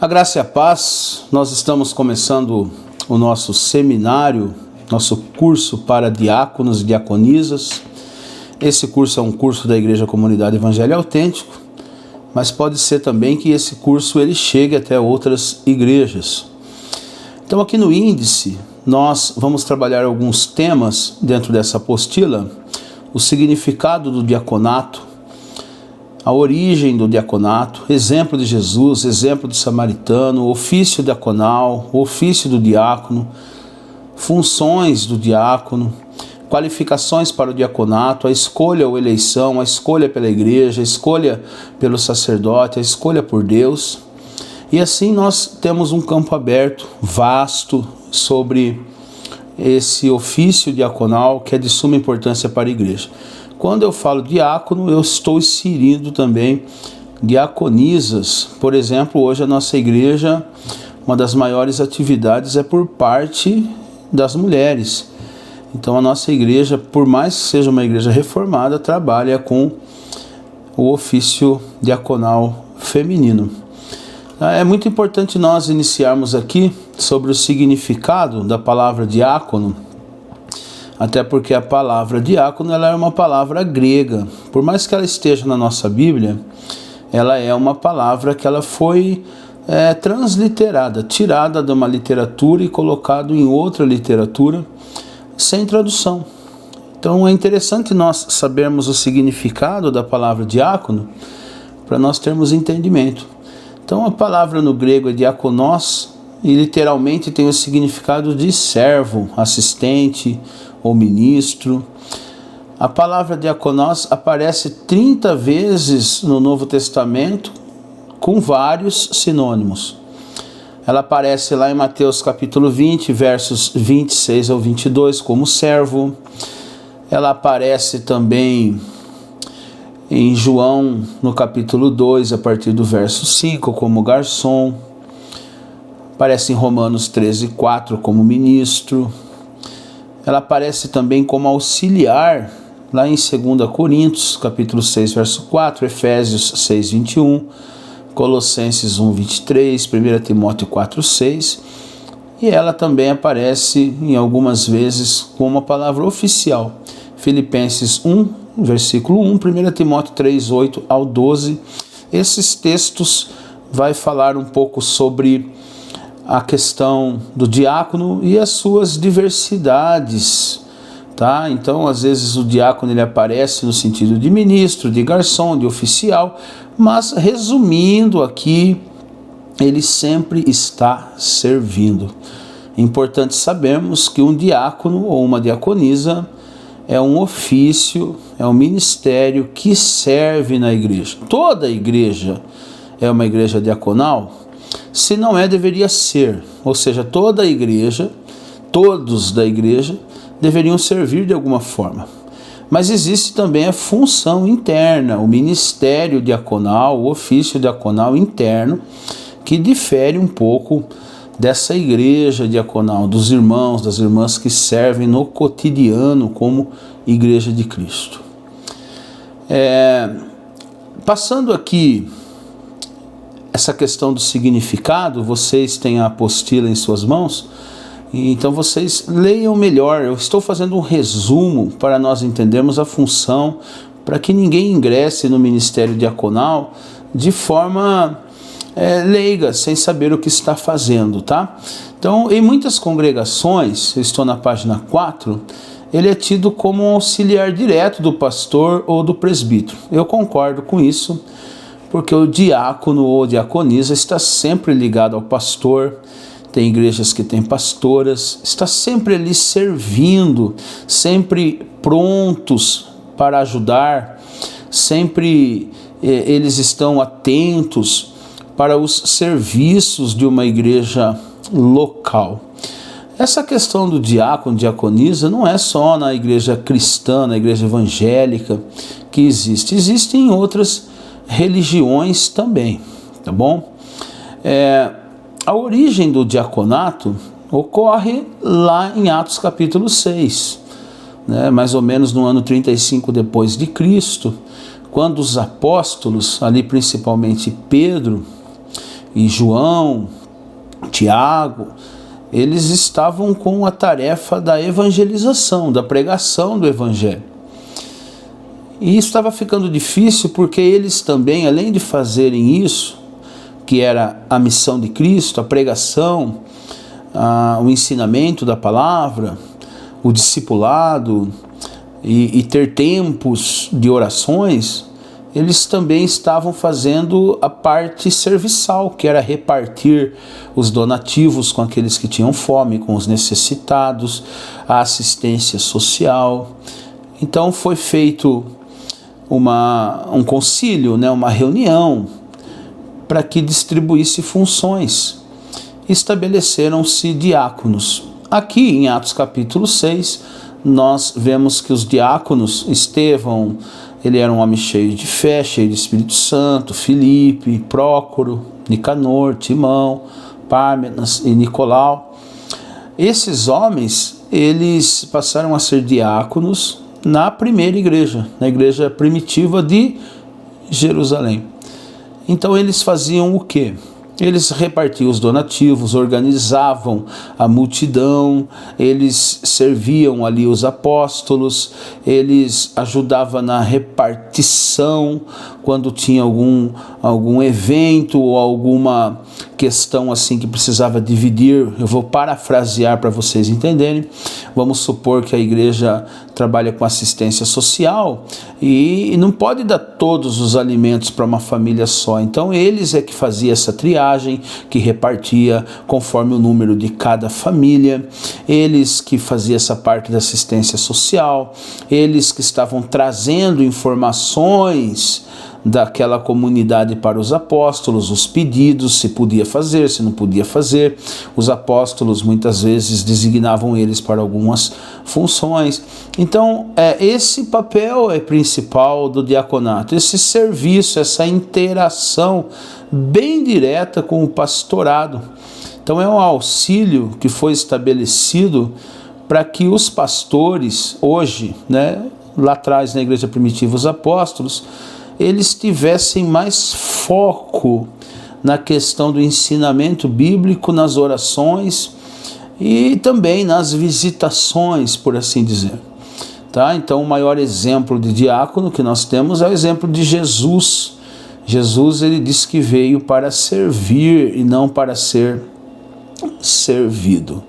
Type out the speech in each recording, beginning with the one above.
A graça e a paz, nós estamos começando o nosso seminário, nosso curso para diáconos e diaconisas. Esse curso é um curso da Igreja Comunidade Evangelho Autêntico, mas pode ser também que esse curso ele chegue até outras igrejas. Então aqui no índice, nós vamos trabalhar alguns temas dentro dessa apostila: o significado do diaconato, a origem do diaconato, exemplo de Jesus, exemplo do samaritano, ofício diaconal, ofício do diácono, funções do diácono, qualificações para o diaconato, a escolha ou eleição, a escolha pela igreja, a escolha pelo sacerdote, a escolha por Deus. E assim nós temos um campo aberto, vasto, sobre esse ofício diaconal que é de suma importância para a igreja. Quando eu falo diácono, eu estou inserindo também diaconisas. Por exemplo, hoje a nossa igreja, uma das maiores atividades é por parte das mulheres. Então a nossa igreja, por mais que seja uma igreja reformada, trabalha com o ofício diaconal feminino. É muito importante nós iniciarmos aqui sobre o significado da palavra diácono, até porque a palavra diácono ela é uma palavra grega. Por mais que ela esteja na nossa Bíblia, ela é uma palavra que ela foi transliterada, tirada de uma literatura e colocada em outra literatura, sem tradução. Então é interessante nós sabermos o significado da palavra diácono, para nós termos entendimento. Então a palavra no grego é diakonos, e literalmente tem o significado de servo, assistente ou ministro. A palavra diakonos aparece 30 vezes no Novo Testamento com vários sinônimos. Ela aparece lá em Mateus capítulo 20, versos 26 ao 22 como servo. Ela aparece também em João no capítulo 2 a partir do verso 5 como garçom. Aparece em Romanos 13, 4 como ministro. Ela aparece também como auxiliar, lá em 2 Coríntios, capítulo 6, verso 4, Efésios 6, 21, Colossenses 1, 23, 1 Timóteo 4, 6. E ela também aparece em algumas vezes como uma palavra oficial. Filipenses 1, versículo 1, 1 Timóteo 3, 8 ao 12. Esses textos vai falar um pouco sobre a questão do diácono e as suas diversidades, tá? Então, às vezes o diácono ele aparece no sentido de ministro, de garçom, de oficial, mas resumindo aqui, ele sempre está servindo. É importante sabermos que um diácono ou uma diaconisa é um ofício, é um ministério que serve na igreja. Toda igreja é uma igreja diaconal? Se não é, deveria ser. Ou seja, toda a igreja, todos da igreja, deveriam servir de alguma forma. Mas existe também a função interna, o ministério diaconal, o ofício diaconal interno, que difere um pouco dessa igreja diaconal, dos irmãos, das irmãs que servem no cotidiano como igreja de Cristo. Passando aqui essa questão do significado, vocês têm a apostila em suas mãos, então vocês leiam melhor. Eu estou fazendo um resumo para nós entendermos a função, para que ninguém ingresse no ministério diaconal de forma leiga, sem saber o que está fazendo, tá? Então, em muitas congregações, eu estou na página 4, ele é tido como um auxiliar direto do pastor ou do presbítero. Eu concordo com isso, porque o diácono ou diaconisa está sempre ligado ao pastor. Tem igrejas que têm pastoras, está sempre ali servindo, sempre prontos para ajudar, sempre eles estão atentos para os serviços de uma igreja local. Essa questão do diácono, diaconisa, não é só na igreja cristã, na igreja evangélica que existe. Existe em outras religiões também, tá bom? A origem do diaconato ocorre lá em Atos capítulo 6, né? Mais ou menos no ano 35 depois de Cristo, quando os apóstolos, ali principalmente Pedro, e João, Tiago, eles estavam com a tarefa da evangelização, da pregação do evangelho. E isso estava ficando difícil porque eles também, além de fazerem isso, que era a missão de Cristo, a pregação, o ensinamento da palavra, o discipulado e ter tempos de orações, eles também estavam fazendo a parte serviçal, que era repartir os donativos com aqueles que tinham fome, com os necessitados, a assistência social. Então foi feito um concílio, uma reunião, para que distribuísse funções. Estabeleceram-se diáconos. Aqui em Atos capítulo 6, nós vemos que os diáconos, Estevão, ele era um homem cheio de fé, cheio de Espírito Santo, Filipe, Prócoro, Nicanor, Timão, Pármenas e Nicolau. Esses homens, eles passaram a ser diáconos na primeira igreja, na igreja primitiva de Jerusalém. Então eles faziam o quê? Eles repartiam os donativos, organizavam a multidão, eles serviam ali os apóstolos, eles ajudavam na repartição quando tinha algum evento ou alguma questão assim que precisava dividir. Eu vou parafrasear para vocês entenderem. Vamos supor que a igreja trabalha com assistência social e não pode dar todos os alimentos para uma família só. Então eles é que faziam essa triagem, que repartia conforme o número de cada família, eles que faziam essa parte da assistência social, eles que estavam trazendo informações daquela comunidade para os apóstolos, os pedidos, se podia fazer, se não podia fazer. Os apóstolos muitas vezes designavam eles para algumas funções. Então, esse papel é principal do diaconato, esse serviço, essa interação bem direta com o pastorado. Então, é um auxílio que foi estabelecido para que os pastores, hoje, lá atrás na igreja primitiva, os apóstolos, eles tivessem mais foco na questão do ensinamento bíblico, nas orações e também nas visitações, por assim dizer. Tá? Então, o maior exemplo de diácono que nós temos é o exemplo de Jesus. Jesus, ele disse que veio para servir e não para ser servido.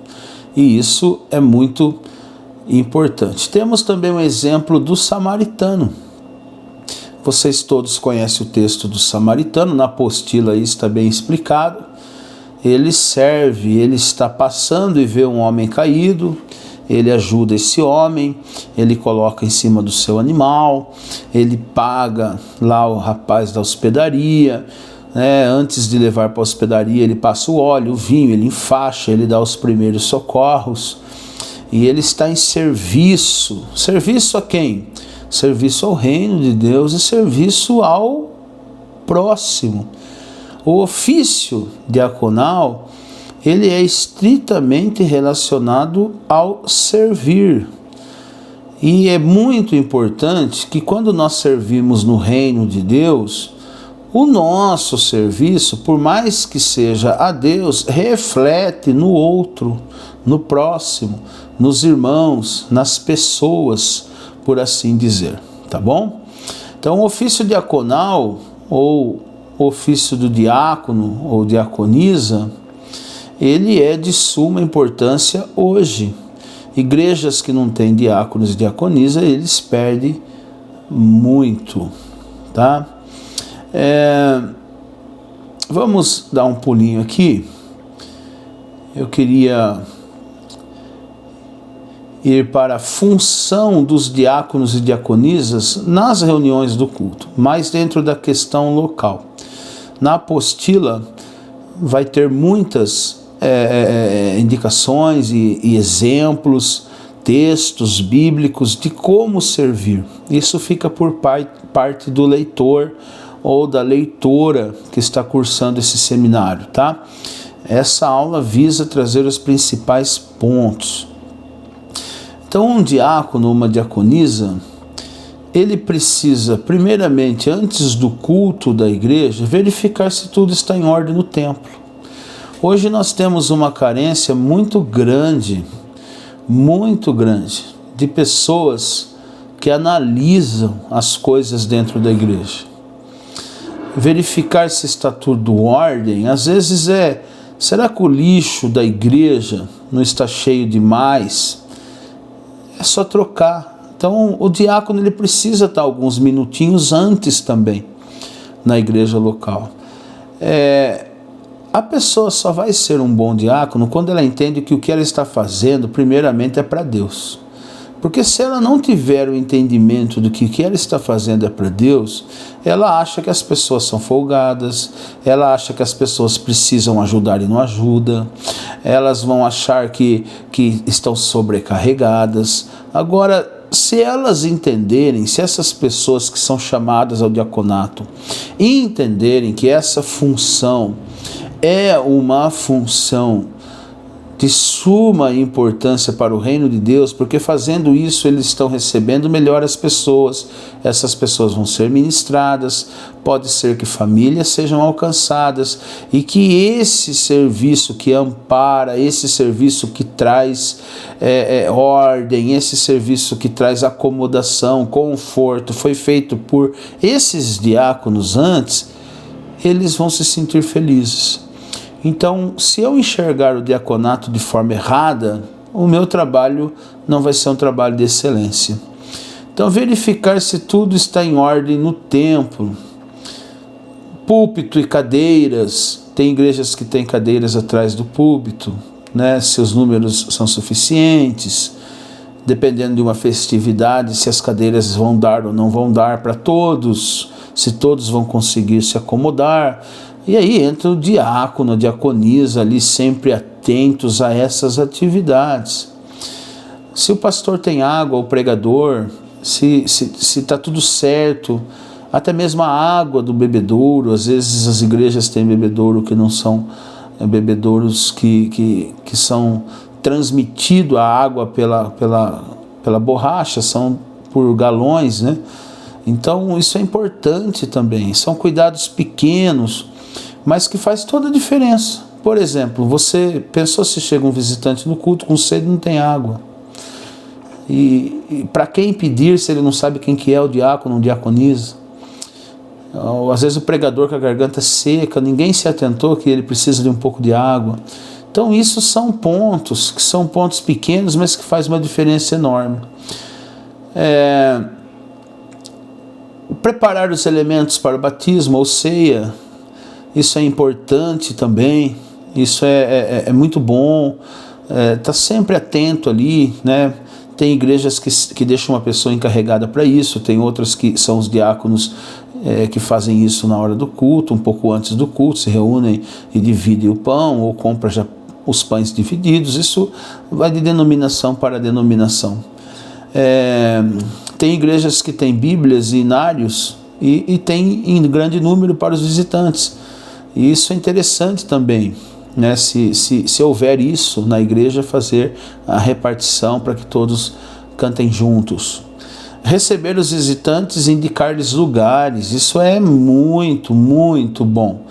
E isso é muito importante. Temos também um exemplo do samaritano. Vocês todos conhecem o texto do samaritano, na apostila aí está bem explicado. Ele serve, ele está passando e vê um homem caído, ele ajuda esse homem, ele coloca em cima do seu animal, ele paga lá o rapaz da hospedaria, antes de levar para a hospedaria ele passa o óleo, o vinho, ele enfaixa, ele dá os primeiros socorros, e ele está em serviço. Serviço a quem? Serviço ao reino de Deus e serviço ao próximo. O ofício diaconal, ele é estritamente relacionado ao servir. E é muito importante que quando nós servimos no reino de Deus, o nosso serviço, por mais que seja a Deus, reflete no outro, no próximo, nos irmãos, nas pessoas, por assim dizer, tá bom? Então, o ofício diaconal, ou ofício do diácono, ou diaconisa, ele é de suma importância hoje. Igrejas que não têm diáconos e diaconisa, eles perdem muito, tá? Vamos dar um pulinho aqui. Eu queria ir para a função dos diáconos e diaconisas nas reuniões do culto, mais dentro da questão local. Na apostila vai ter muitas indicações e exemplos, textos bíblicos de como servir. Isso fica por parte do leitor ou da leitora que está cursando esse seminário, tá? Essa aula visa trazer os principais pontos. Então, um diácono ou uma diaconisa, ele precisa, primeiramente, antes do culto da igreja, verificar se tudo está em ordem no templo. Hoje nós temos uma carência muito grande de pessoas que analisam as coisas dentro da igreja. Verificar se está tudo em ordem, às vezes será que o lixo da igreja não está cheio demais? É só trocar. Então o diácono ele precisa estar alguns minutinhos antes também na igreja local. A pessoa só vai ser um bom diácono quando ela entende que o que ela está fazendo primeiramente é para Deus. Porque se ela não tiver o entendimento do que o que ela está fazendo é para Deus, ela acha que as pessoas são folgadas, ela acha que as pessoas precisam ajudar e não ajudam, elas vão achar que estão sobrecarregadas. Agora, se elas entenderem, se essas pessoas que são chamadas ao diaconato entenderem que essa função é uma função de suma importância para o reino de Deus, porque fazendo isso eles estão recebendo melhor as pessoas, essas pessoas vão ser ministradas, pode ser que famílias sejam alcançadas, e que esse serviço que ampara, esse serviço que traz ordem, esse serviço que traz acomodação, conforto, foi feito por esses diáconos antes, eles vão se sentir felizes. Então, se eu enxergar o diaconato de forma errada, o meu trabalho não vai ser um trabalho de excelência. Então, verificar se tudo está em ordem no templo. Púlpito e cadeiras. Tem igrejas que têm cadeiras atrás do púlpito, né? Se os números são suficientes. Dependendo de uma festividade, se as cadeiras vão dar ou não vão dar para todos. Se todos vão conseguir se acomodar. E aí entra o diácono, a diaconisa ali sempre atentos a essas atividades. Se o pastor tem água, o pregador, se está tudo certo, até mesmo a água do bebedouro, às vezes as igrejas têm bebedouro que não são bebedouros que são transmitido a água pela borracha, são por galões, né? Então isso é importante também, são cuidados pequenos, mas que faz toda a diferença. Por exemplo, você pensou se chega um visitante no culto com sede e não tem água. E para quem pedir se ele não sabe quem que é o diácono ou diaconisa? Ou, às vezes o pregador com a garganta seca, ninguém se atentou que ele precisa de um pouco de água. Então isso são pontos, que são pontos pequenos, mas que faz uma diferença enorme. Preparar os elementos para o batismo ou ceia, isso é importante também, isso é muito bom, tá sempre atento ali, né? Tem igrejas que deixam uma pessoa encarregada para isso, tem outras que são os diáconos que fazem isso na hora do culto, um pouco antes do culto, se reúnem e dividem o pão, ou compram já os pães divididos, isso vai de denominação para denominação. Tem igrejas que têm bíblias e inários e tem em grande número para os visitantes. E isso é interessante também, né? Se houver isso na igreja, fazer a repartição para que todos cantem juntos. Receber os visitantes e indicar-lhes lugares, isso é muito, muito bom.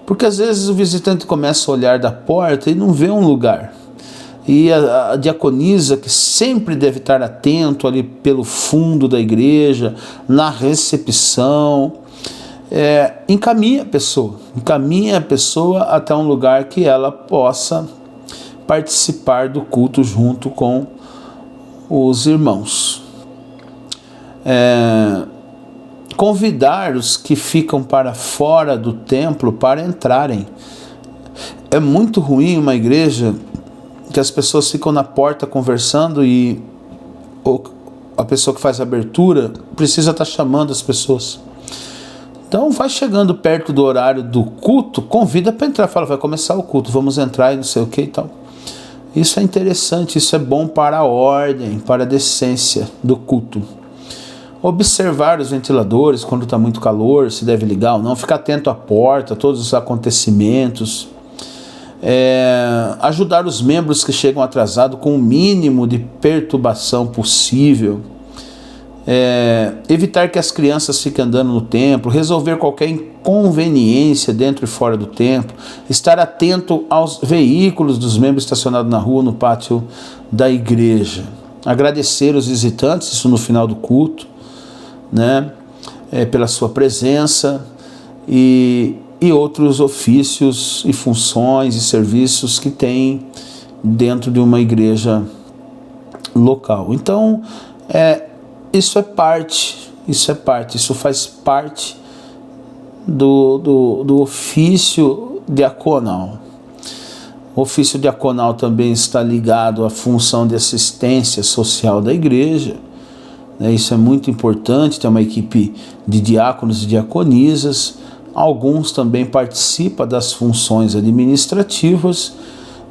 Porque às vezes o visitante começa a olhar da porta e não vê um lugar. E a diaconisa, que sempre deve estar atento ali pelo fundo da igreja, na recepção, encaminha a pessoa até um lugar que ela possa participar do culto junto com os irmãos. Convidar os que ficam para fora do templo para entrarem. É muito ruim uma igreja que as pessoas ficam na porta conversando e a pessoa que faz a abertura precisa estar chamando as pessoas. Então vai chegando perto do horário do culto, convida para entrar, fala, vai começar o culto, vamos entrar e não sei o que e tal. Isso é interessante, isso é bom para a ordem, para a decência do culto. Observar os ventiladores quando está muito calor, se deve ligar ou não, ficar atento à porta, todos os acontecimentos. Ajudar os membros que chegam atrasados com o mínimo de perturbação possível. evitar que as crianças fiquem andando no templo, resolver qualquer inconveniência dentro e fora do templo, estar atento aos veículos dos membros estacionados na rua, no pátio da igreja, agradecer os visitantes, isso no final do culto, né, pela sua presença, e outros ofícios e funções e serviços que tem dentro de uma igreja local. Então, isso faz parte do ofício diaconal. O ofício diaconal também está ligado à função de assistência social da igreja. Isso é muito importante, tem uma equipe de diáconos e diaconisas. Alguns também participam das funções administrativas.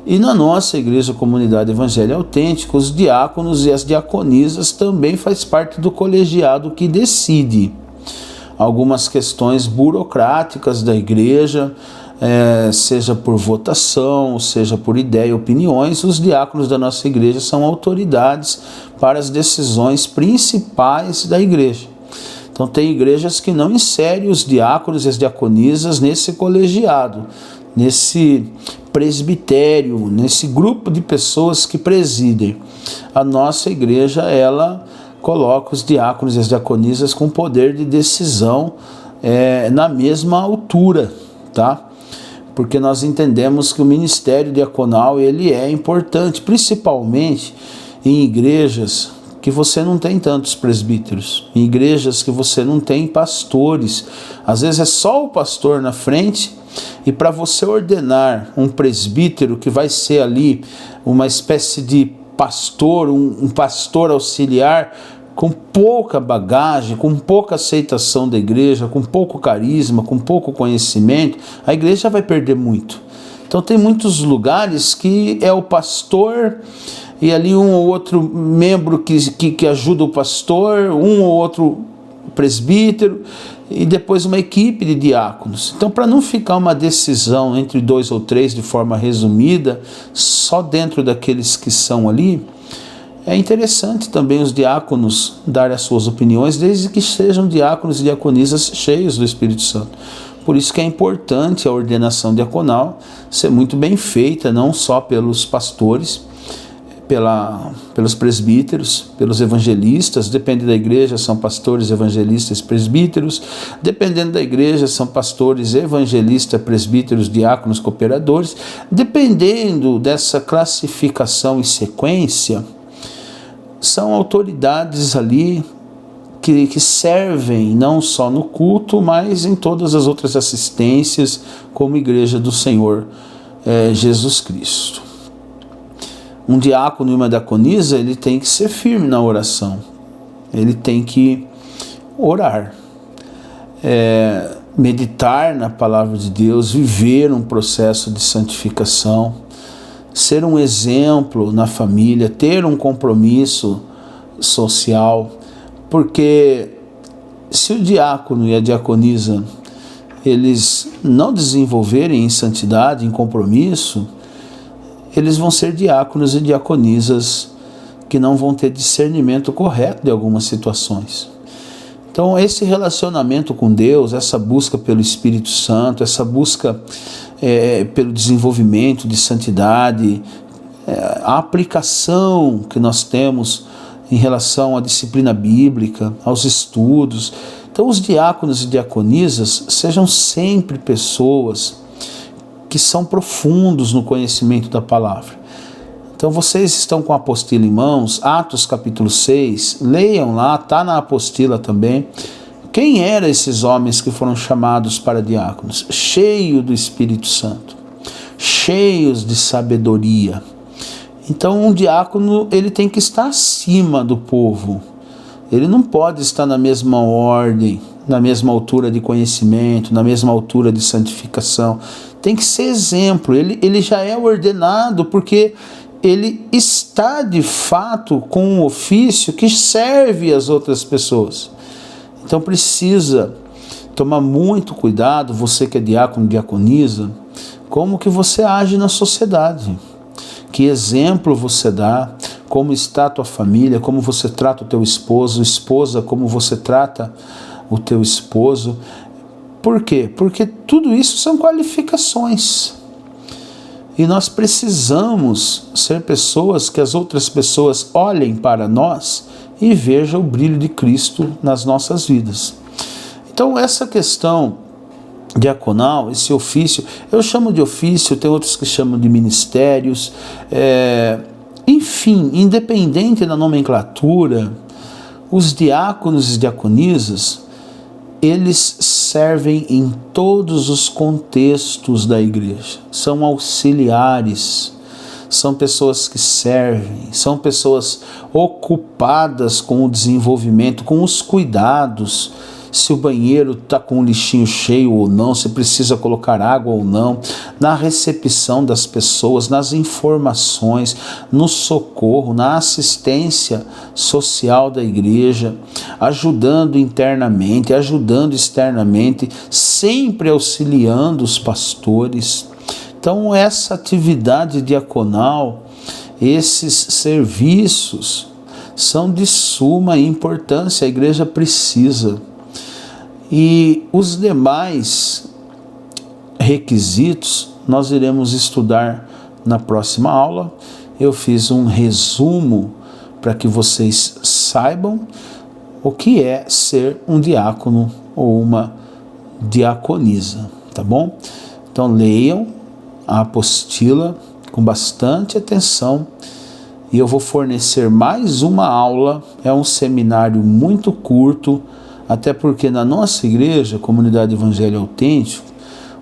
E na nossa Igreja Comunidade Evangelho Autêntico, os diáconos e as diaconisas também faz parte do colegiado que decide algumas questões burocráticas da igreja, seja por votação, seja por ideia e opiniões. Os diáconos da nossa igreja são autoridades para as decisões principais da igreja. Então tem igrejas que não inserem os diáconos e as diaconisas nesse colegiado, nesse presbitério, nesse grupo de pessoas que presidem. A nossa igreja, ela coloca os diáconos e as diaconisas com poder de decisão na mesma altura, tá? Porque nós entendemos que o ministério diaconal, ele é importante, principalmente em igrejas que você não tem tantos presbíteros, em igrejas que você não tem pastores. Às vezes é só o pastor na frente, e para você ordenar um presbítero que vai ser ali uma espécie de pastor, um pastor auxiliar, com pouca bagagem, com pouca aceitação da igreja, com pouco carisma, com pouco conhecimento, a igreja vai perder muito. Então tem muitos lugares que é o pastor e ali um ou outro membro que ajuda o pastor, um ou outro presbítero, e depois uma equipe de diáconos. Então, para não ficar uma decisão entre 2 ou 3 de forma resumida, só dentro daqueles que são ali, é interessante também os diáconos darem as suas opiniões, desde que sejam diáconos e diaconisas cheios do Espírito Santo. Por isso que é importante a ordenação diaconal ser muito bem feita, não só pelos pastores, pelos presbíteros, pelos evangelistas. Depende da igreja, são pastores, evangelistas, presbíteros. Dependendo da igreja, são pastores, evangelistas, presbíteros, diáconos, cooperadores. Dependendo dessa classificação e sequência, são autoridades ali que servem não só no culto, mas em todas as outras assistências, como igreja do Senhor Jesus Cristo. Um diácono e uma diaconisa, ele tem que ser firme na oração, ele tem que orar, meditar na palavra de Deus, viver um processo de santificação, ser um exemplo na família, ter um compromisso social, porque se o diácono e a diaconisa eles não desenvolverem em santidade, em compromisso, eles vão ser diáconos e diaconisas que não vão ter discernimento correto de algumas situações. Então, esse relacionamento com Deus, essa busca pelo Espírito Santo, essa busca pelo desenvolvimento de santidade, a aplicação que nós temos em relação à disciplina bíblica, aos estudos. Então, os diáconos e diaconisas sejam sempre pessoas que são profundos no conhecimento da palavra. Então vocês estão com a apostila em mãos, Atos capítulo 6, leiam lá, está na apostila também. Quem eram esses homens que foram chamados para diáconos? Cheios do Espírito Santo, cheios de sabedoria. Então um diácono, ele tem que estar acima do povo, ele não pode estar na mesma ordem, na mesma altura de conhecimento, na mesma altura de santificação. Tem que ser exemplo, ele já é ordenado porque ele está de fato com um ofício que serve as outras pessoas. Então precisa tomar muito cuidado, você que é diácono, diaconisa, como que você age na sociedade, que exemplo você dá, como está a tua família, como você trata o teu esposo, esposa, como você trata o teu esposo. Por quê? Porque tudo isso são qualificações. E nós precisamos ser pessoas que as outras pessoas olhem para nós e vejam o brilho de Cristo nas nossas vidas. Então essa questão diaconal, esse ofício, eu chamo de ofício, tem outros que chamam de ministérios, enfim, independente da nomenclatura, os diáconos e diaconisas, eles servem em todos os contextos da igreja, são auxiliares, são pessoas que servem, são pessoas ocupadas com o desenvolvimento, com os cuidados, se o banheiro está com o lixinho cheio ou não, se precisa colocar água ou não, na recepção das pessoas, nas informações, no socorro, na assistência social da igreja, ajudando internamente, ajudando externamente, sempre auxiliando os pastores. Então essa atividade diaconal, esses serviços são de suma importância, a igreja precisa. E os demais requisitos nós iremos estudar na próxima aula. Eu fiz um resumo para que vocês saibam o que é ser um diácono ou uma diaconisa, tá bom? Então leiam a apostila com bastante atenção e eu vou fornecer mais uma aula, é um seminário muito curto, até porque na nossa igreja, Comunidade Evangelho Autêntico,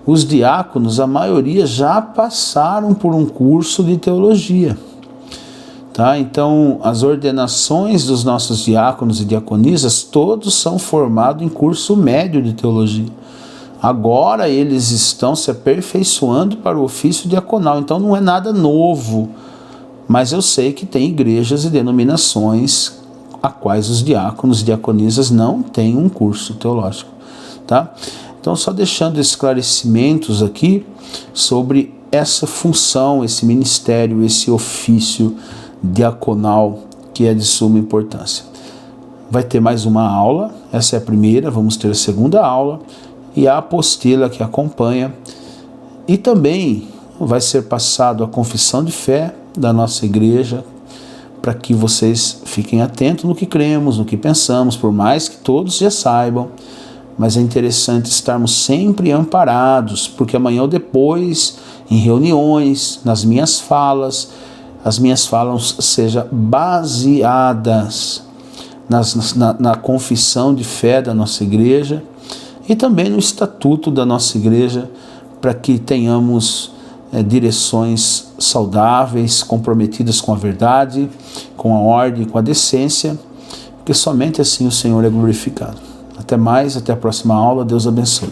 os diáconos, a maioria já passaram por um curso de teologia. Tá? Então, as ordenações dos nossos diáconos e diaconisas, todos são formados em curso médio de teologia. Agora eles estão se aperfeiçoando para o ofício diaconal, então não é nada novo. Mas eu sei que tem igrejas e denominações a quais os diáconos e diaconisas não têm um curso teológico, tá? Então, só deixando esclarecimentos aqui sobre essa função, esse ministério, esse ofício diaconal que é de suma importância. Vai ter mais uma aula, essa é a primeira, vamos ter a segunda aula e a apostila que acompanha, e também vai ser passado a confissão de fé da nossa igreja, para que vocês fiquem atentos no que cremos, no que pensamos, por mais que todos já saibam, mas é interessante estarmos sempre amparados, porque amanhã ou depois, em reuniões, nas minhas falas, as minhas falas sejam baseadas na confissão de fé da nossa igreja e também no estatuto da nossa igreja, para que tenhamos direções saudáveis, comprometidas com a verdade, com a ordem, com a decência, porque somente assim o Senhor é glorificado. Até mais, até a próxima aula, Deus abençoe.